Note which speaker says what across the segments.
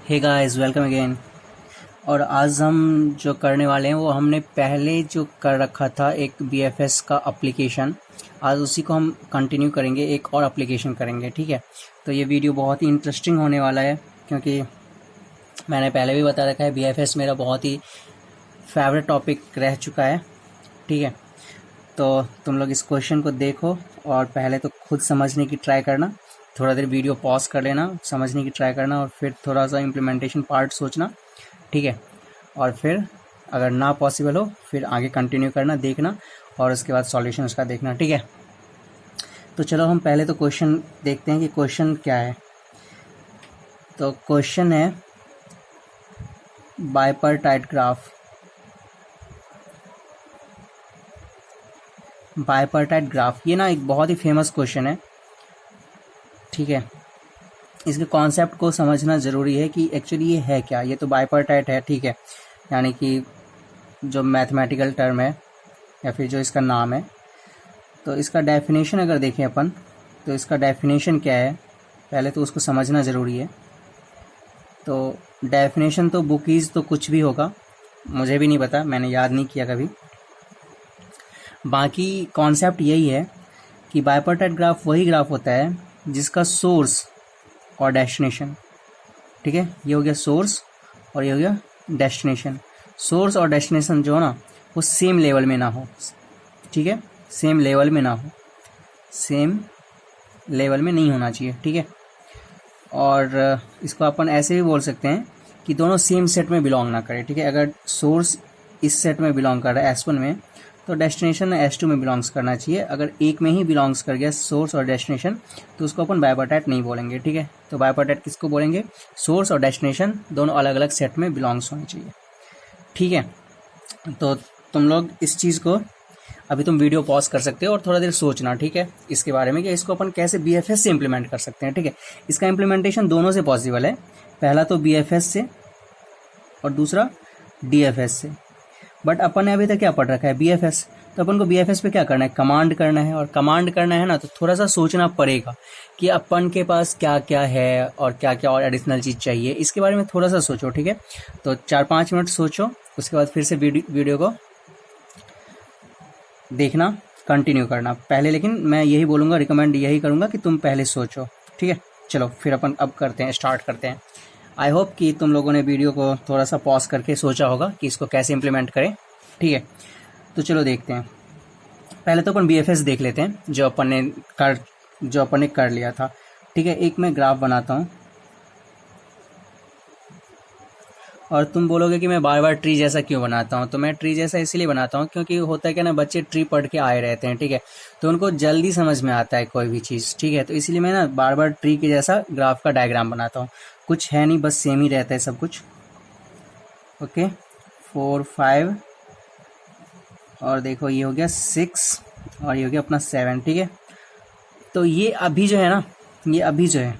Speaker 1: Hey guys, welcome again. और आज हम जो करने वाले हैं वो हमने पहले जो कर रखा था एक BFS का एप्लीकेशन, आज उसी को हम कंटिन्यू करेंगे, एक और एप्लीकेशन करेंगे। ठीक है, तो ये वीडियो बहुत ही इंटरेस्टिंग होने वाला है क्योंकि मैंने पहले भी बता रखा है BFS मेरा बहुत ही फेवरेट टॉपिक रह चुका है। ठीक है, तो तुम लोग इस क्वेश्चन को देखो और पहले तो खुद समझने की ट्राई करना, थोड़ा देर वीडियो पॉज कर लेना, समझने की ट्राई करना और फिर थोड़ा सा इम्प्लीमेंटेशन पार्ट सोचना। ठीक है, और फिर अगर ना पॉसिबल हो फिर आगे कंटिन्यू करना, देखना और उसके बाद सॉल्यूशन उसका देखना। ठीक है, तो चलो हम पहले तो क्वेश्चन देखते हैं कि क्वेश्चन क्या है। तो क्वेश्चन है बाइपर्टाइट ग्राफ। बाइपर्टाइट ग्राफ ये ना एक बहुत ही फेमस क्वेश्चन है। ठीक है, इसके कॉन्सेप्ट को समझना ज़रूरी है कि एक्चुअली ये है क्या। ये तो बाइपर्टाइट है, ठीक है, यानी कि जो मैथमेटिकल टर्म है या फिर जो इसका नाम है। तो इसका डेफिनेशन अगर देखें अपन, तो इसका डेफिनेशन क्या है पहले तो उसको समझना ज़रूरी है। तो डेफिनेशन तो बुकीज़ तो कुछ भी होगा, मुझे भी नहीं पता, मैंने याद नहीं किया कभी। बाकी कॉन्सेप्ट यही है कि बाइपर्टाइट ग्राफ वही ग्राफ होता है जिसका सोर्स और डेस्टिनेशन, ठीक है, ये हो गया सोर्स और ये हो गया डेस्टिनेशन। सोर्स और डेस्टिनेशन जो है ना वो सेम लेवल में ना हो। ठीक है, सेम लेवल में ना हो, सेम लेवल में नहीं होना चाहिए। ठीक है, और इसको अपन ऐसे भी बोल सकते हैं कि दोनों सेम सेट में बिलोंग ना करें। ठीक है, अगर सोर्स इस सेट में बिलोंग कर रहा है S1 में, तो डेस्टिनेशन S2 में बिलोंग्स करना चाहिए। अगर एक में ही बिलोंग्स कर गया सोर्स और डेस्टिनेशन तो उसको अपन बाइपर्टाइट नहीं बोलेंगे। ठीक है, तो बाइपर्टाइट किसको बोलेंगे? सोर्स और डेस्टिनेशन दोनों अलग अलग सेट में बिलोंग्स होने चाहिए। ठीक है, तो तुम लोग इस चीज़ को अभी तुम वीडियो पॉज कर सकते हो और थोड़ा देर सोचना, ठीक है, इसके बारे में कि इसको अपन कैसे BFS से इम्प्लीमेंट कर सकते हैं। ठीक है, इसका इम्प्लीमेंटेशन दोनों से पॉसिबल है, पहला तो BFS से और दूसरा DFS से। बट अपन ने अभी तक क्या पढ़ रखा है? BFS। तो अपन को BFS पे क्या करना है? कमांड करना है। और कमांड करना है ना, तो थोड़ा सा सोचना पड़ेगा कि अपन के पास क्या क्या है और क्या क्या और एडिशनल चीज़ चाहिए, इसके बारे में थोड़ा सा सोचो। ठीक है, तो 4-5 मिनट सोचो, उसके बाद फिर से वीडियो को देखना, कंटिन्यू करना पहले। लेकिन मैं यही बोलूँगा, रिकमेंड यही करूँगा कि तुम पहले सोचो। ठीक है, चलो फिर अपन अब करते हैं, स्टार्ट करते हैं। आई होप कि तुम लोगों ने वीडियो को थोड़ा सा पॉज करके सोचा होगा कि इसको कैसे इम्प्लीमेंट करें। ठीक है, तो चलो देखते हैं। पहले तो अपन BFS देख लेते हैं जो अपन ने कर लिया था। ठीक है, एक मैं ग्राफ बनाता हूँ और तुम बोलोगे कि मैं बार बार ट्री जैसा क्यों बनाता हूँ। तो मैं ट्री जैसा इसलिए बनाता हूँ क्योंकि होता है क्या ना, बच्चे ट्री पढ़ के आए रहते हैं, ठीक है, तो उनको जल्दी समझ में आता है कोई भी चीज़। ठीक है, तो इसलिए मैं ना बार बार ट्री के जैसा ग्राफ का डायग्राम बनाता हूँ। कुछ है नहीं, बस सेम ही रहता है सब कुछ। ओके, 4, 5 और देखो ये हो गया 6 और ये हो गया अपना 7। ठीक है, तो ये अभी जो है ना, ये अभी जो है,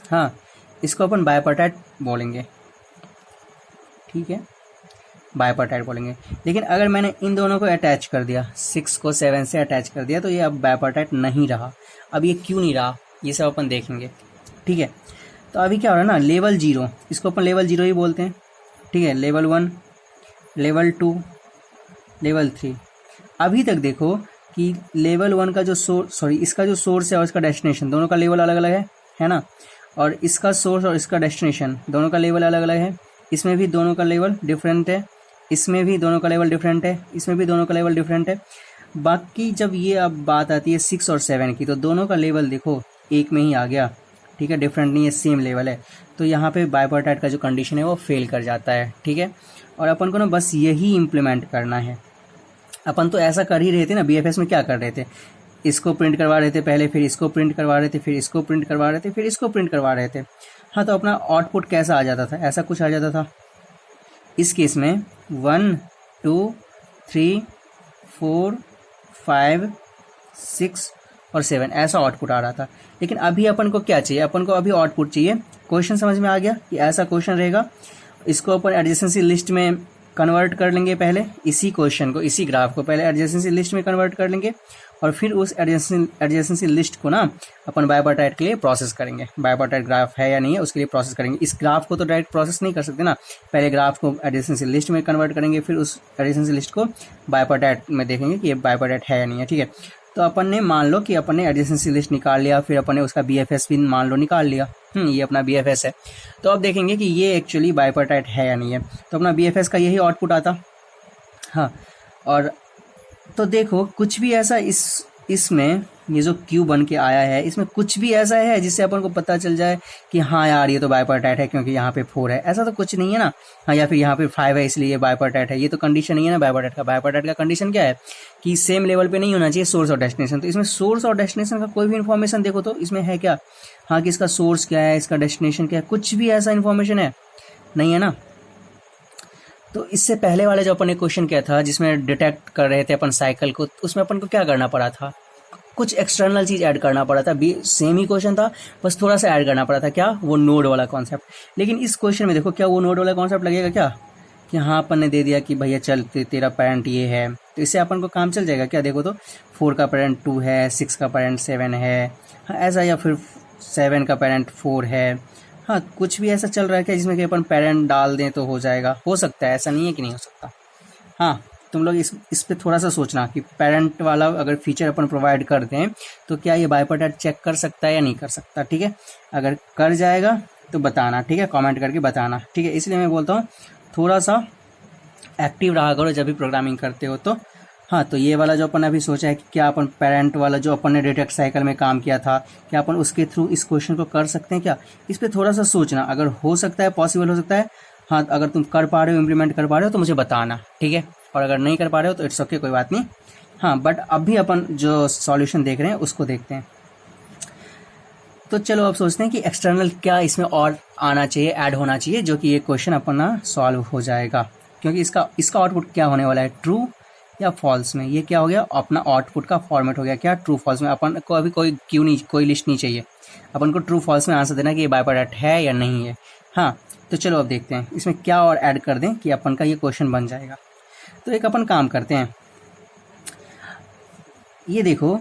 Speaker 1: हाँ, इसको अपन बाइपर्टाइट बोलेंगे। ठीक है, बाइपर्टाइट बोलेंगे। लेकिन अगर मैंने इन दोनों को अटैच कर दिया, 6 को 7 से अटैच कर दिया, तो ये अब बाइपर्टाइट नहीं रहा। अब ये क्यों नहीं रहा ये सब अपन देखेंगे। ठीक है, तो अभी क्या हो रहा है ना, लेवल 0, इसको अपन लेवल 0 ही बोलते हैं। ठीक है, लेवल 1, लेवल 2, लेवल 3। अभी तक देखो कि लेवल 1 का जो इसका जो सोर्स है और इसका डेस्टिनेशन दोनों का लेवल अलग अलग है ना, और इसका सोर्स और इसका डेस्टिनेशन दोनों का लेवल अलग अलग है। इसमें भी दोनों का लेवल डिफरेंट है, इसमें भी दोनों का लेवल डिफरेंट है, इसमें भी दोनों का लेवल डिफरेंट है। बाकी जब ये अब बात आती है 6 और 7 की, तो दोनों का लेवल देखो एक में ही आ गया। ठीक है, डिफरेंट नहीं है, सेम लेवल है। तो यहाँ पे बाइपर्टाइट का जो कंडीशन है वो फेल कर जाता है। ठीक है, और अपन को ना बस यही इम्प्लीमेंट करना है। अपन तो ऐसा कर ही रहे थे ना, BFS में क्या कर रहे थे, इसको प्रिंट करवा रहे थे पहले, फिर इसको प्रिंट करवा रहे थे, फिर इसको प्रिंट करवा रहे थे, फिर इसको प्रिंट करवा रहे थे। हाँ, तो अपना आउटपुट कैसा आ जाता था? ऐसा कुछ आ जाता था। इस केस में 1, 2, 3, 4, 5, 6 और 7 ऐसा आउटपुट आ रहा था। लेकिन अभी अपन को क्या चाहिए? अपन को अभी आउटपुट चाहिए। क्वेश्चन समझ में आ गया कि ऐसा क्वेश्चन रहेगा। इसको अपन एडजेसेंसी लिस्ट में कन्वर्ट कर लेंगे। पहले इसी क्वेश्चन को, इसी ग्राफ को पहले एडजेसेंसी लिस्ट में कन्वर्ट कर लेंगे। और फिर उस एडजेसेंसी लिस्ट को ना अपन बाइपार्टाइट के लिए प्रोसेस करेंगे। बाइपार्टाइट ग्राफ है या नहीं है उसके लिए प्रोसेस करेंगे। इस ग्राफ को तो डायरेक्ट प्रोसेस नहीं कर सकते ना, पहले ग्राफ को एडजेसेंसी लिस्ट में कन्वर्ट करेंगे, फिर उस एडजेसेंसी लिस्ट को बाइपार्टाइट में देखेंगे कि ये बाइपार्टाइट है या नहीं है। ठीक है, तो अपन ने मान लो कि अपन ने एडजेसेंसी लिस्ट निकाल लिया, फिर अपन ने उसका BFS भी मान लो निकाल लिया। ये अपना BFS है। तो अब देखेंगे कि ये एक्चुअली बाइपार्टाइट है या नहीं है। तो अपना BFS का यही आउटपुट आता। हाँ, और तो देखो कुछ भी ऐसा इसमें ये जो Q बन के आया है, इसमें कुछ भी ऐसा है जिससे अपन को पता चल जाए कि हाँ यार ये तो बाइपार्टाइट है क्योंकि यहाँ पे 4 है, ऐसा तो कुछ नहीं है ना। हाँ, या फिर यहाँ पे 5 है इसलिए बाइपार्टाइट है, ये तो कंडीशन नहीं है ना बाइपार्टाइट का। बाइपार्टाइट का कंडीशन क्या है कि सेम लेवल पे नहीं होना चाहिए सोर्स और डेस्टिनेशन। तो इसमें सोर्स और डेस्टिनेशन का कोई भी इन्फॉर्मेशन देखो तो इसमें है क्या, हाँ कि इसका सोर्स क्या है, इसका डेस्टिनेशन क्या है, कुछ भी ऐसा इन्फॉर्मेशन है नहीं है ना। तो इससे पहले वाले जो अपन ने क्वेश्चन किया था जिसमें डिटेक्ट कर रहे थे अपन साइकिल को, उसमें अपन को क्या करना पड़ा था, कुछ एक्सटर्नल चीज ऐड करना पड़ा था। सेम ही क्वेश्चन था, बस थोड़ा सा ऐड करना पड़ा था, क्या, वो नोड वाला कॉन्सेप्ट। लेकिन इस क्वेश्चन में देखो क्या वो नोड वाला कॉन्सेप्ट लगेगा क्या, कि हाँ अपन ने दे दिया कि भैया चल तेरा पेरेंट ये है, तो इससे अपन को काम चल जाएगा क्या। देखो तो 4 का पेरेंट 2 है, 6 का पेरेंट 7 है, हाँ ऐसा, या फिर 7 का पेरेंट 4 है। हाँ, कुछ भी ऐसा चल रहा है क्या जिसमें कि अपन पेरेंट डाल दें तो हो जाएगा, हो सकता है, ऐसा नहीं है कि नहीं हो सकता। हाँ, तुम लोग इस पे थोड़ा सा सोचना कि पेरेंट वाला अगर फीचर अपन प्रोवाइड कर दें तो क्या ये बाइपार्टाइट चेक कर सकता है या नहीं कर सकता। ठीक है, अगर कर जाएगा तो बताना, ठीक है, कमेंट करके बताना। ठीक है, इसलिए मैं बोलता हूँ थोड़ा सा एक्टिव रहा करो जब भी प्रोग्रामिंग करते हो तो। हाँ, तो ये वाला जो अपन अभी सोचा है कि क्या अपन पेरेंट वाला जो अपन ने डिटेक्ट साइकिल में काम किया था, क्या अपन उसके थ्रू इस क्वेश्चन को कर सकते हैं क्या, इस पर थोड़ा सा सोचना। अगर हो सकता है, पॉसिबल हो सकता है, हाँ अगर तुम कर पा रहे हो, इम्प्लीमेंट कर पा रहे हो तो मुझे बताना। ठीक है, और अगर नहीं कर पा रहे हो तो इट्स ओके, कोई बात नहीं। हाँ, बट अभी अपन जो सॉल्यूशन देख रहे हैं उसको देखते हैं। तो चलो अब सोचते हैं कि एक्सटर्नल क्या इसमें और आना चाहिए, ऐड होना चाहिए, जो कि ये क्वेश्चन अपना सॉल्व हो जाएगा। क्योंकि इसका आउटपुट क्या होने वाला है, ट्रू या फॉल्स में। ये क्या हो गया, अपना आउटपुट का फॉर्मेट हो गया क्या, ट्रू फॉल्स में। अपन को अभी कोई लिस्ट नहीं चाहिए, अपन को ट्रू फॉल्स में आंसर देना कि ये बाइपार्टाइट है या नहीं है। हाँ, तो चलो अब देखते हैं इसमें क्या और ऐड कर दें कि अपन का ये क्वेश्चन बन जाएगा। तो एक अपन काम करते हैं, ये देखो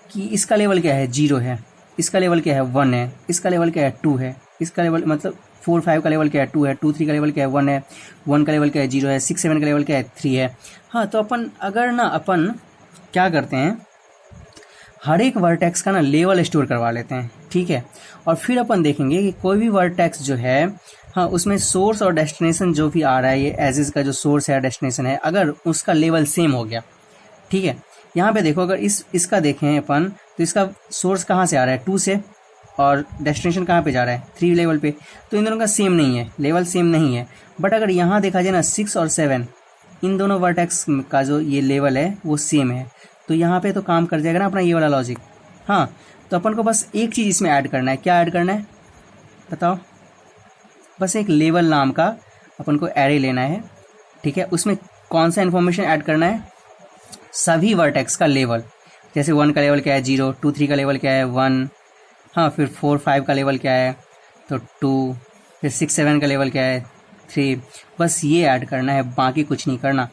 Speaker 1: कि इसका लेवल क्या है, 0 है, इसका लेवल क्या है, 1 है, इसका लेवल क्या है, 2 है, इसका लेवल मतलब 4 5 का लेवल क्या है, 2 है, 2 3 का लेवल क्या है, 1 है, 1 का लेवल क्या है, 0 है, 6 7 का लेवल क्या है, 3 है। हाँ, तो अपन क्या करते हैं, हर एक वर्टेक्स का ना लेवल स्टोर करवा लेते हैं। ठीक है, और फिर अपन देखेंगे कि कोई भी वर्टेक्स जो है, हाँ उसमें सोर्स और डेस्टिनेशन जो भी आ रहा है, ये एजिस का जो सोर्स है डेस्टिनेशन है, अगर उसका लेवल सेम हो गया। ठीक है, यहाँ पे देखो अगर इसका देखें अपन तो इसका सोर्स कहाँ से आ रहा है, 2 से, और डेस्टिनेशन कहाँ पे जा रहा है, 3 लेवल पे। तो इन दोनों का सेम नहीं है, लेवल सेम नहीं है। बट अगर यहाँ देखा जाए ना 6 और 7, इन दोनों वर्टेक्स का जो ये लेवल है वो सेम है, तो यहाँ पे तो काम कर जाएगा ना अपना ये वाला लॉजिक। हाँ, तो अपन को बस एक चीज़ इसमें ऐड करना है, क्या ऐड करना है बताओ, बस एक लेवल नाम का अपन को एरे लेना है। ठीक है, उसमें कौन सा इन्फॉर्मेशन ऐड करना है, सभी वर्टेक्स का लेवल, जैसे 1 का लेवल क्या है, 0, 2 3 का लेवल क्या है, 1, हाँ फिर 4 5 का लेवल क्या है तो 2, फिर 6 7 का लेवल क्या है, 3, बस ये ऐड करना है, बाकी कुछ नहीं करना।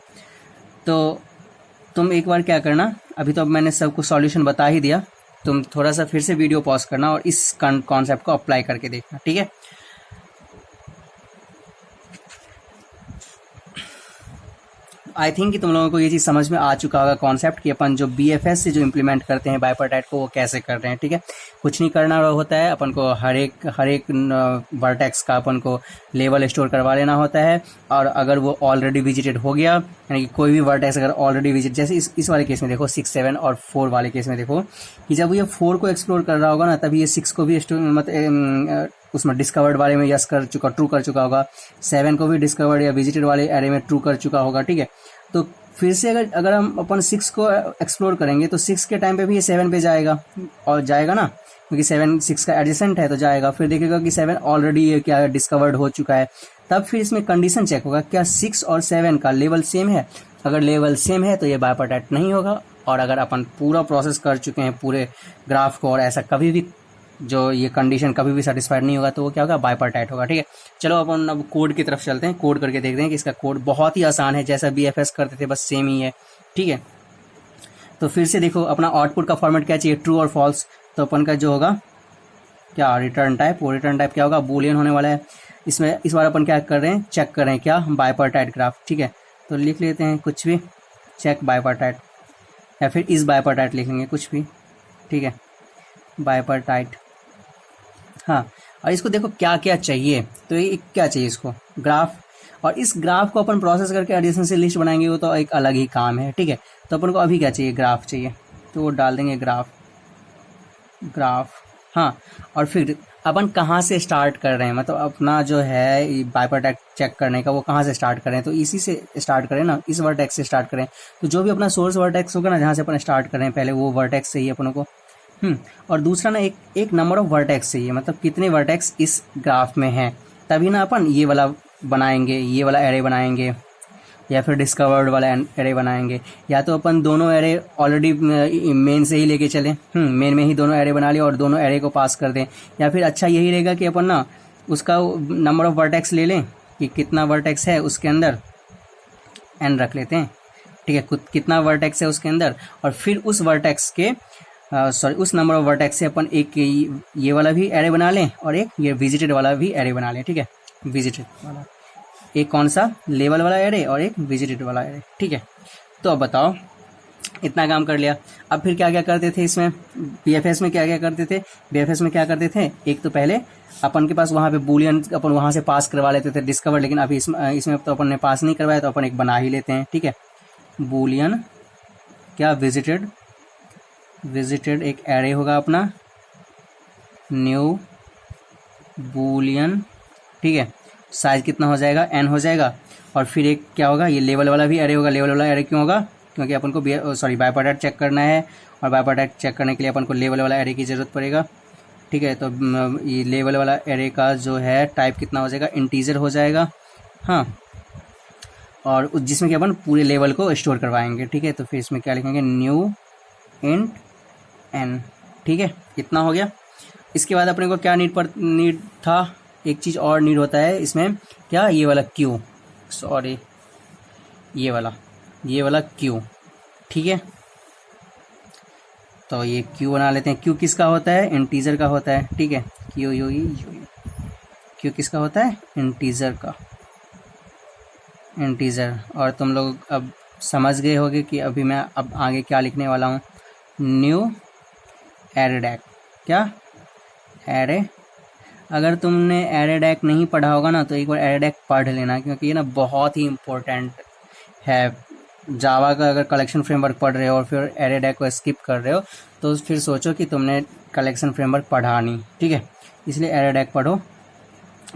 Speaker 1: तो तुम एक बार क्या करना, अभी तो अब मैंने सबको सॉल्यूशन बता ही दिया, तुम थोड़ा सा फिर से वीडियो पॉज करना और इस कॉन्सेप्ट को अप्लाई करके देखना। ठीक है, आई थिंक कि तुम लोगों को ये चीज़ समझ में आ चुका होगा कॉन्सेप्ट कि अपन जो BFS से जो इम्प्लीमेंट करते हैं बाइपार्टाइट को वो कैसे कर रहे हैं। ठीक है, कुछ नहीं करना होता है, अपन को हर एक वर्टेक्स का अपन को लेवल स्टोर करवा लेना होता है। और अगर वो ऑलरेडी विजिटेड हो गया, यानी कि कोई भी वर्टेक्स अगर ऑलरेडी विजिट, जैसे इस वाले केस में देखो 6 7 और 4 वाले केस में देखो कि जब ये 4 को एक्सप्लोर कर रहा होगा ना, तभी ये 6 को भी उसमें डिस्कवर्ड वाले में यस कर चुका, ट्रू कर चुका होगा, 7 को भी डिस्कवर्ड या विजिटेड वाले एरे में ट्रू कर चुका होगा। ठीक है, तो फिर से अगर हम अपन 6 को एक्सप्लोर करेंगे तो 6 के टाइम पे भी ये 7 पे जाएगा, और जाएगा ना, क्योंकि 7 6 का एडजेसेंट है तो जाएगा। फिर देखेगा कि 7 ऑलरेडी ये क्या डिस्कवर्ड हो चुका है, तब फिर इसमें कंडीशन चेक होगा क्या 6 और 7 का लेवल सेम है। अगर लेवल सेम है तो ये बाइपार्टाइट नहीं होगा, और अगर अपन पूरा प्रोसेस कर चुके हैं पूरे ग्राफ को और ऐसा कभी भी जो ये कंडीशन कभी भी सेटिस्फाइड नहीं होगा तो वो क्या होगा, बाइपार्टाइट होगा। ठीक है, चलो अपन अब कोड की तरफ चलते हैं, कोड करके देखते हैं कि इसका कोड बहुत ही आसान है, जैसा BFS करते थे बस सेम ही है। ठीक है, तो फिर से देखो अपना आउटपुट का फॉर्मेट क्या चाहिए, ट्रू और फॉल्स। तो अपन का जो होगा क्या रिटर्न टाइप, वो रिटर्न टाइप क्या होगा, बूलियन होने वाला है। इसमें इस बार अपन क्या कर रहे हैं, चेक कर रहे हैं क्या, बाइपार्टाइट ग्राफ। ठीक है, तो लिख लेते हैं कुछ भी, चेक बाइपार्टाइट, या फिर इस बाइपार्टाइट लिख लेंगे कुछ भी। ठीक है, बाइपार्टाइट। हाँ, और इसको देखो क्या क्या चाहिए, तो ये क्या चाहिए इसको, ग्राफ। और इस ग्राफ को अपन प्रोसेस करके एडिशन से लिस्ट बनाएंगे, वो तो एक अलग ही काम है। ठीक है, तो अपन को अभी क्या चाहिए, ग्राफ चाहिए, तो वो डाल देंगे ग्राफ। हाँ, और फिर अपन कहाँ से स्टार्ट कर रहे हैं, मतलब अपना जो है बाइपार्टाइट चेक करने का वो कहाँ से स्टार्ट करें, तो इसी से स्टार्ट करें ना, इस वर्टेक्स से स्टार्ट करें। तो जो भी अपना सोर्स वर्टेक्स होगा ना, जहाँ से अपन स्टार्ट करें पहले, वो वर्टेक्स चाहिए अपन को। और दूसरा ना एक नंबर ऑफ वर्टेक्स चाहिए, मतलब कितने वर्टेक्स इस ग्राफ में हैं, तभी ना अपन ये वाला बनाएंगे, ये वाला एरे बनाएंगे, या फिर डिस्कवर्ड वाला एरे बनाएंगे। या तो अपन दोनों एरे ऑलरेडी मेन से ही लेके चलें, मेन में ही दोनों एरे बना लिए और दोनों एरे को पास कर दें। या फिर अच्छा यही रहेगा कि अपन ना उसका नंबर ऑफ वर्टेक्स ले लें कि कितना वर्टेक्स है उसके अंदर, एन रख लेते हैं। ठीक है, कितना वर्टेक्स है उसके अंदर, और फिर उस वर्टेक्स के उस नंबर ऑफ वर्टेक्स से अपन एक ये वाला भी एरे बना लें और एक ये विजिटेड वाला भी एरे बना लें। ठीक है, विजिटेड वाला, एक कौन सा, लेवल वाला एरे और एक विजिटेड वाला एरे। ठीक है, तो अब बताओ, इतना काम कर लिया। अब फिर क्या क्या करते थे इसमें, बीएफएस में क्या क्या करते थे, बीएफएस में क्या करते थे, एक तो पहले अपन के पास वहाँ पे बूलियन अपन वहाँ से पास करवा लेते थे डिस्कवर, लेकिन अभी इसमें तो अपन ने पास नहीं करवाया, तो अपन एक बना ही लेते हैं। ठीक है, बूलियन क्या, विजिटेड एक एरे होगा अपना, न्यू बूलियन। ठीक है, साइज कितना हो जाएगा, n हो जाएगा। और फिर एक क्या होगा, ये लेवल वाला भी एरे होगा। लेवल वाला एरे क्यों होगा, क्योंकि अपन को बाइपार्टाइट चेक करना है, और बाइपार्टाइट चेक करने के लिए अपन को लेवल वाला एरे की ज़रूरत पड़ेगा। ठीक है, तो ये लेवल वाला एरे का जो है टाइप कितना हो जाएगा, इंटीजर हो जाएगा। हाँ, और जिसमें कि अपन पूरे लेवल को स्टोर करवाएंगे। ठीक है, तो फिर इसमें क्या लिखेंगे, न्यू इंट n। ठीक है, इतना हो गया। इसके बाद अपने को क्या नीड था, एक चीज़ और नीड होता है इसमें, क्या, ये वाला क्यू, सॉरी ये वाला क्यू। ठीक है, तो ये क्यू बना लेते हैं। क्यू किसका होता है, इंटीजर का होता है। ठीक है, क्यू किसका होता है, इंटीजर। और तुम लोग अब समझ गए होगे कि अभी मैं अब आगे क्या लिखने वाला हूँ, न्यू एरेडैक। क्या, एरे। अगर तुमने एरेडैक नहीं पढ़ा होगा ना, तो एक बार एरेडैक पढ़ लेना, क्योंकि ये ना बहुत ही इम्पोर्टेंट है। जावा का अगर कलेक्शन फ्रेमवर्क पढ़ रहे हो और फिर एरेडैक को स्किप कर रहे हो, तो फिर सोचो कि तुमने कलेक्शन फ्रेमवर्क पढ़ा नहीं। ठीक है, इसलिए एरेडैक पढ़ो।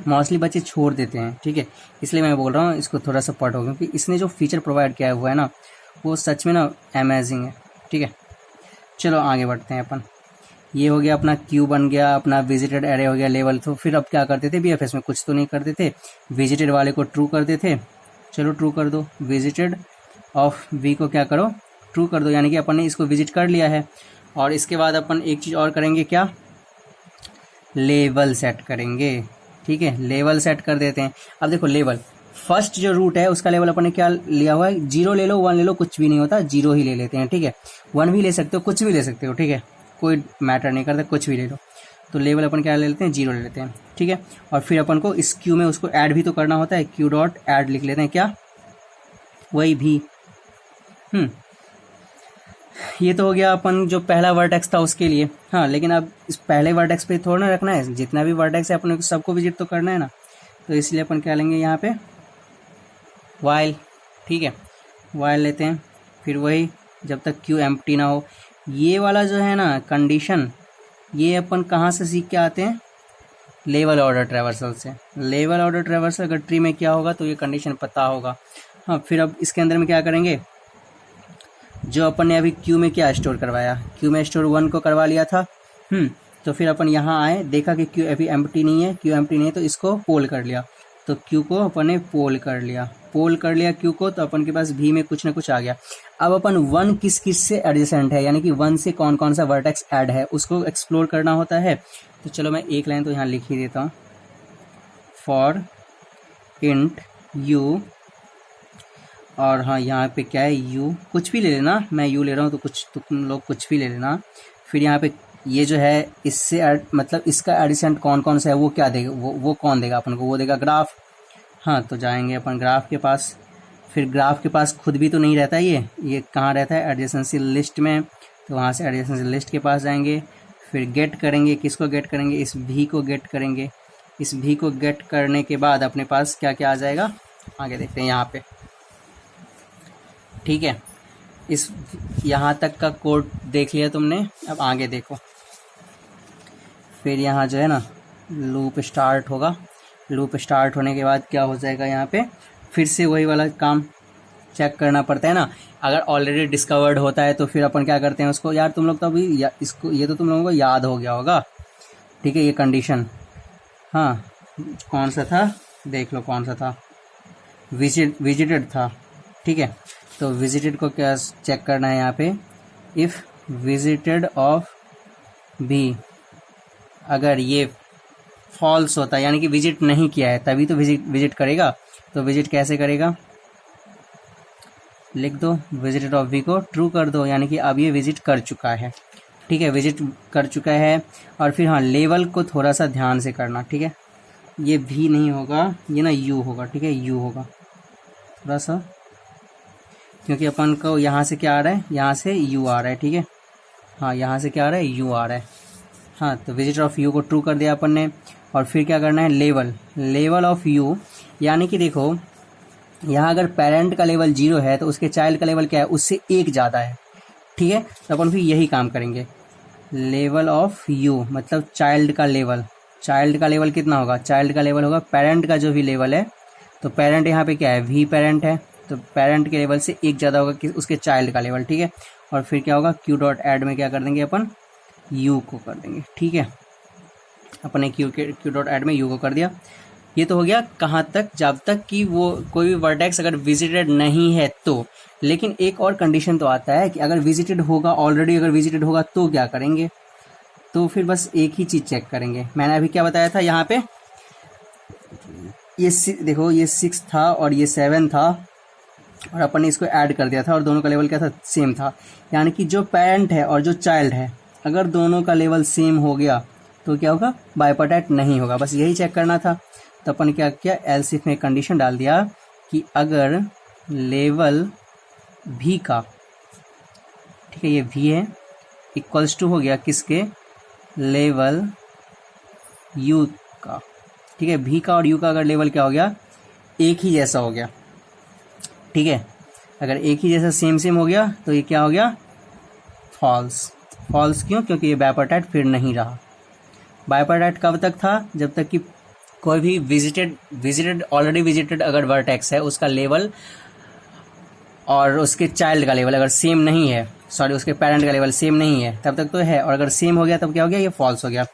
Speaker 1: मोस्टली बच्चे छोड़ देते हैं। ठीक है, इसलिए मैं बोल रहा हूँ इसको थोड़ा सा पढ़ो, क्योंकि इसने जो फीचर प्रोवाइड किया हुआ है ना, वो सच में ना अमेजिंग है। ठीक है, चलो आगे बढ़ते हैं अपन। ये हो गया अपना क्यू बन गया, अपना विजिटेड एरे हो गया, लेवल। तो फिर अब क्या करते थे, बीएफएस में कुछ तो नहीं करते थे, विजिटेड वाले को ट्रू करते थे। चलो ट्रू कर दो, विजिटेड ऑफ वी को क्या करो, ट्रू कर दो, यानी कि अपन ने इसको विजिट कर लिया है। और इसके बाद अपन एक चीज़ और करेंगे, क्या, लेवल सेट करेंगे। ठीक है, लेवल सेट कर देते हैं। अब देखो, लेवल फर्स्ट जो रूट है उसका लेवल अपन ने क्या लिया हुआ है, 0 ले लो, 1 ले लो, कुछ भी नहीं होता, 0 ही ले लेते हैं। ठीक है, 1 भी ले सकते हो, कुछ भी ले सकते हो। ठीक है, कोई मैटर नहीं करता, कुछ भी ले लो। तो लेवल अपन क्या ले लेते हैं, 0 ले लेते हैं। ठीक है, और फिर अपन को इस क्यू में उसको ऐड भी तो करना होता है, क्यू डॉट ऐड लिख लेते हैं। क्या, वही भी। ये तो हो गया अपन जो पहला वर्टेक्स था उसके लिए। हाँ, लेकिन अब इस पहले वर्टेक्स पे थोड़ा ना रखना है, जितना भी वर्टेक्स है अपन को सबको विजिट तो करना है ना, तो इसलिए अपन क्या लेंगे यहाँ पे, वाइल। ठीक है, वाइल लेते हैं। फिर वही, जब तक क्यू एम्प्टी ना हो। ये वाला जो है ना कंडीशन, ये अपन कहाँ से सीख के आते हैं, लेवल ऑर्डर ट्रैवर्सल से। लेवल ऑर्डर ट्रैवर्सल अगर ट्री में क्या होगा तो ये कंडीशन पता होगा। हाँ, फिर अब इसके अंदर में क्या करेंगे, जो अपन ने अभी क्यू में क्या स्टोर करवाया, क्यू में स्टोर 1 को करवा लिया था। तो फिर अपन यहाँ आए, देखा कि क्यू अभी एम्प्टी नहीं है, क्यू एम्प्टी नहीं है, तो इसको पोल कर लिया। तो क्यू को अपन ने पोल कर लिया क्यू को, तो अपन के पास भी में कुछ ना कुछ आ गया। अब अपन 1 किस किस से एडजेसेंट है, यानी कि 1 से कौन कौन सा वर्टेक्स ऐड है, उसको एक्सप्लोर करना होता है। तो चलो मैं एक लाइन तो यहाँ लिख ही देता हूँ, फॉर इंट यू और हाँ यहाँ पे क्या है, यू कुछ भी ले लेना, मैं यू ले रहा हूँ तो कुछ तुम लोग कुछ भी ले लेना। फिर यहाँ पे ये जो है इससे मतलब इसका एडिसेंट कौन कौन सा है वो क्या देगा, वो कौन देगा अपन को, वो देगा ग्राफ। हाँ तो जाएंगे अपन ग्राफ के पास। फिर ग्राफ के पास खुद भी तो नहीं रहता ये कहाँ रहता है, एडजेसेंसी लिस्ट में। तो वहाँ से एडजेसेंसी लिस्ट के पास जाएंगे, फिर गेट करेंगे, किसको गेट करेंगे, इस भी को गेट करेंगे। इस भी को गेट करने के बाद अपने पास क्या क्या आ जाएगा, आगे देखते हैं यहाँ पे। ठीक है, इस यहाँ तक का कोड देख लिया तुमने, अब आगे देखो। फिर यहाँ जो है ना लूप स्टार्ट होगा, लूप स्टार्ट होने के बाद क्या हो जाएगा, यहाँ पे फिर से वही वाला काम चेक करना पड़ता है ना। अगर ऑलरेडी डिस्कवर्ड होता है तो फिर अपन क्या करते हैं उसको, यार तुम लोग तो अभी इसको ये तो तुम लोगों को याद हो गया होगा। ठीक है, ये कंडीशन हाँ कौन सा था, देख लो कौन सा था, विजिटेड था। ठीक है, तो विजिटेड को क्या चेक करना है यहाँ पे, इफ़ विजिटेड ऑफ बी, अगर ये फॉल्स होता है यानी कि विजिट नहीं किया है तभी तो विजिट करेगा। तो विजिट कैसे करेगा, लिख दो विजिटेड ऑफ बी को ट्रू कर दो, यानी कि अब ये विजिट कर चुका है। ठीक है, विजिट कर चुका है। और फिर हाँ लेवल को थोड़ा सा ध्यान से करना। ठीक है, ये भी नहीं होगा, ये ना यू होगा। ठीक है, यू होगा थोड़ा सा, क्योंकि अपन को यहाँ से क्या आ रहा है, यहाँ से यू आ रहा है। ठीक है, हाँ यहाँ से क्या आ रहा है, यू आ रहा है। हाँ तो विजिटर ऑफ यू को ट्रू कर दिया अपन ने। और फिर क्या करना है, लेवल ऑफ यू, यानी कि देखो यहाँ अगर पेरेंट का लेवल 0 है तो उसके चाइल्ड का लेवल क्या है, उससे 1 ज़्यादा है। ठीक है, तो अपन फिर यही काम करेंगे। लेवल ऑफ यू मतलब चाइल्ड का लेवल, चाइल्ड का लेवल कितना होगा, चाइल्ड का लेवल होगा पेरेंट का जो भी लेवल है। तो पेरेंट यहाँ पे क्या है, वी पेरेंट है, तो पेरेंट के लेवल से 1 ज़्यादा होगा कि उसके चाइल्ड का लेवल। ठीक है, और फिर क्या होगा, क्यू डॉट एड में क्या कर देंगे अपन, यू को कर देंगे। ठीक है, अपने क्यू डॉट एड में यू को कर दिया। ये तो हो गया कहाँ तक, जब तक कि वो कोई भी वर्टेक्स अगर विजिटेड नहीं है तो। लेकिन एक और कंडीशन तो आता है कि अगर विजिटेड होगा, ऑलरेडी अगर विजिटेड होगा तो क्या करेंगे, तो फिर बस एक ही चीज़ चेक करेंगे। मैंने अभी क्या बताया था, यहाँ पे ये देखो ये 6 था और ये 7 था और अपन ने इसको ऐड कर दिया था और दोनों का लेवल क्या था, सेम था। यानी कि जो पेरेंट है और जो चाइल्ड है अगर दोनों का लेवल सेम हो गया तो क्या होगा, बाइपार्टाइट नहीं होगा। बस यही चेक करना था। तो अपन क्या किया, एल्स इफ में कंडीशन डाल दिया कि अगर लेवल भी का, ठीक है ये भी है, इक्वल्स टू हो गया किसके, लेवल यू का। ठीक है, भी का और यू का अगर लेवल क्या हो गया, एक ही जैसा हो गया। ठीक है, अगर एक ही जैसा सेम हो गया तो ये क्या हो गया, फॉल्स। फॉल्स क्यों, क्योंकि ये बाइपार्टाइट फिर नहीं रहा। बाइपार्टाइट कब तक था, जब तक कि कोई भी विजिटेड ऑलरेडी विजिटेड अगर वर्टेक्स है उसका लेवल और उसके चाइल्ड का लेवल अगर सेम नहीं है, सॉरी उसके पेरेंट का लेवल सेम नहीं है, तब तक तो है। और अगर सेम हो गया तब क्या हो गया, ये फॉल्स हो गया।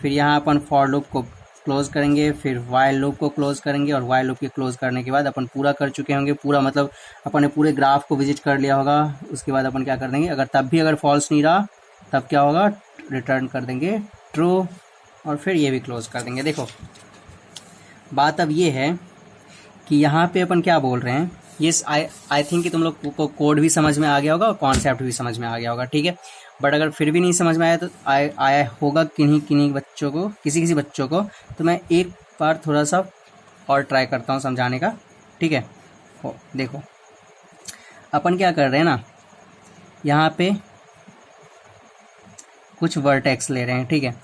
Speaker 1: फिर यहाँ अपन फॉर लूप को क्लोज करेंगे, फिर वाइल लूप को क्लोज करेंगे और वाइल लूप के क्लोज करने के बाद अपन पूरा कर चुके होंगे, पूरा मतलब अपन ने पूरे ग्राफ को विजिट कर लिया होगा। उसके बाद अपन क्या कर देंगे, अगर तब भी अगर फॉल्स नहीं रहा तब क्या होगा, रिटर्न कर देंगे ट्रू और फिर ये भी क्लोज कर देंगे। देखो बात अब ये है कि यहाँ पे अपन क्या बोल रहे हैं, ये आई थिंक कि तुम लोग को कोड भी समझ में आ गया होगा और कॉन्सेप्ट भी समझ में आ गया होगा। ठीक है, बट अगर फिर भी नहीं समझ में आया तो आया होगा किन्हीं बच्चों को, किसी बच्चों को, तो मैं एक बार थोड़ा सा और ट्राई करता हूँ समझाने का। ठीक है, देखो अपन क्या कर रहे हैं ना, यहाँ पे कुछ वर्टेक्स ले रहे हैं। ठीक है,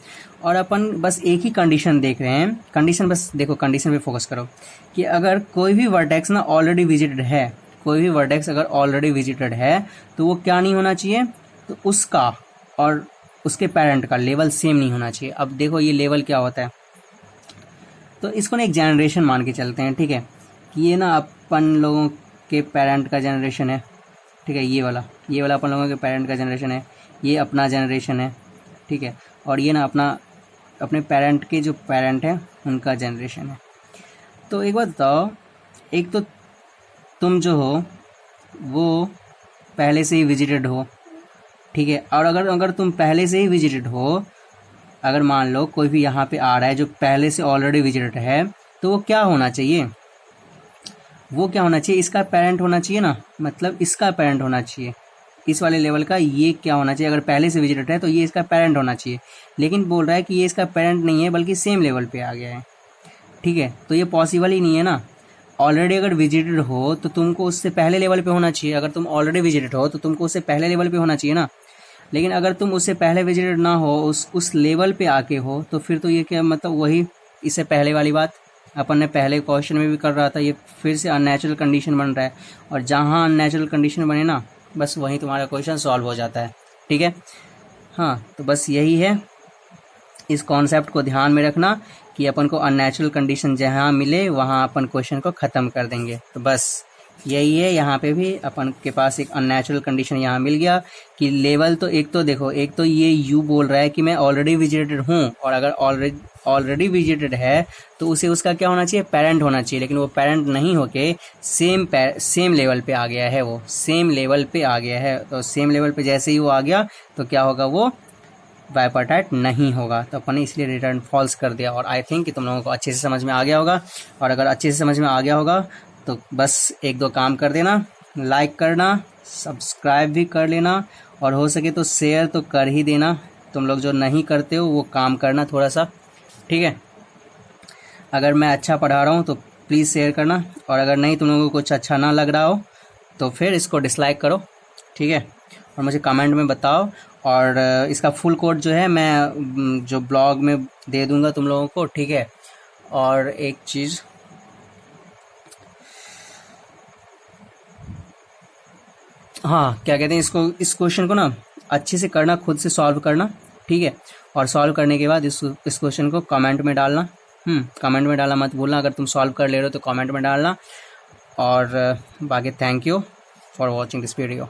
Speaker 1: और अपन बस एक ही कंडीशन देख रहे हैं, कंडीशन बस देखो, कंडीशन पे फोकस करो कि अगर कोई भी वर्टेक्स ना ऑलरेडी विजिटेड है, कोई भी वर्टेक्स अगर ऑलरेडी विजिटेड है तो वो क्या नहीं होना चाहिए, तो उसका और उसके पेरेंट का लेवल सेम नहीं होना चाहिए। अब देखो ये लेवल क्या होता है, तो इसको ना एक जनरेशन मान के चलते हैं। ठीक है, कि ये ना अपन लोगों के पेरेंट का जनरेशन है। ठीक है, ये वाला अपन लोगों के पेरेंट का जनरेशन है, ये अपना जनरेशन है। ठीक है, और ये ना अपने पेरेंट के जो पेरेंट हैं उनका जनरेशन है। तो एक बात बताओ, एक तो तुम जो हो वो पहले से ही विजिटेड हो। ठीक है, और अगर तुम पहले से ही विजिटेड हो, अगर मान लो कोई भी यहाँ पे आ रहा है जो पहले से ऑलरेडी विजिटेड है, तो वो क्या होना चाहिए, वो क्या होना चाहिए, इसका पेरेंट होना चाहिए ना, मतलब इसका पेरेंट होना चाहिए, इस वाले लेवल का ये क्या होना चाहिए, अगर पहले से विजिटेड है तो ये इसका पेरेंट होना चाहिए। लेकिन बोल रहा है कि ये इसका पेरेंट नहीं है बल्कि सेम लेवल पे आ गया है, ठीक है, तो ये पॉसिबल ही नहीं है ना। ऑलरेडी अगर विजिटेड हो तो तुमको उससे पहले लेवल पे होना चाहिए, अगर तुम ऑलरेडी विजिटेड हो तो तुमको उससे पहले लेवल पे होना चाहिए ना। लेकिन अगर तुम उससे पहले विजिटेड ना हो, उस लेवल पे आके हो, तो फिर तो ये क्या मतलब वही इससे पहले वाली बात अपन ने पहले क्वेश्चन में भी कर रहा था, ये फिर से अननेचुरल कंडीशन बन रहा है। और जहाँ अननेचुरल कंडीशन बने ना, बस वहीं तुम्हारा क्वेश्चन सॉल्व हो जाता है, ठीक है। हाँ, तो बस यही है, इस कॉन्सेप्ट को ध्यान में रखना कि अपन को अननेचुरल कंडीशन जहाँ मिले वहाँ अपन क्वेश्चन को ख़त्म कर देंगे। तो बस यही है, यहाँ पे भी अपन के पास एक अननेचुरल कंडीशन यहाँ मिल गया कि लेवल तो एक तो देखो, एक तो ये यू बोल रहा है कि मैं ऑलरेडी विजिटेड हूँ, और अगर ऑलरेडी विजिटेड है तो उसे उसका क्या होना चाहिए, पेरेंट होना चाहिए। लेकिन वो पेरेंट नहीं होके सेम लेवल पे आ गया है, वो सेम लेवल पे आ गया है। तो सेम लेवल पे जैसे ही वो आ गया तो क्या होगा, वो बाइपार्टाइट नहीं होगा, तो अपन ने इसलिए रिटर्न फॉल्स कर दिया। और आई थिंक कि तुम लोगों को अच्छे से समझ में आ गया होगा। और अगर अच्छे से समझ में आ गया होगा तो बस एक दो काम कर देना, लाइक करना, सब्सक्राइब भी कर लेना, और हो सके तो शेयर तो कर ही देना। तुम लोग जो नहीं करते हो वो काम करना थोड़ा सा, ठीक है। अगर मैं अच्छा पढ़ा रहा हूँ तो प्लीज़ शेयर करना, और अगर नहीं तुम लोगों को कुछ अच्छा ना लग रहा हो तो फिर इसको डिसलाइक करो, ठीक है, और मुझे कमेंट में बताओ। और इसका फुल कोड जो है मैं जो ब्लॉग में दे दूंगा तुम लोगों को, ठीक है। और एक चीज़, हाँ, क्या कहते हैं इसको, इस क्वेश्चन को ना अच्छे से करना, खुद से सॉल्व करना, ठीक है। और सॉल्व करने के बाद इस क्वेश्चन को कमेंट में डालना, कमेंट में डालना मत भूलना। अगर तुम सॉल्व कर ले रहे हो तो कमेंट में डालना। और बाकी thank you for watching this video.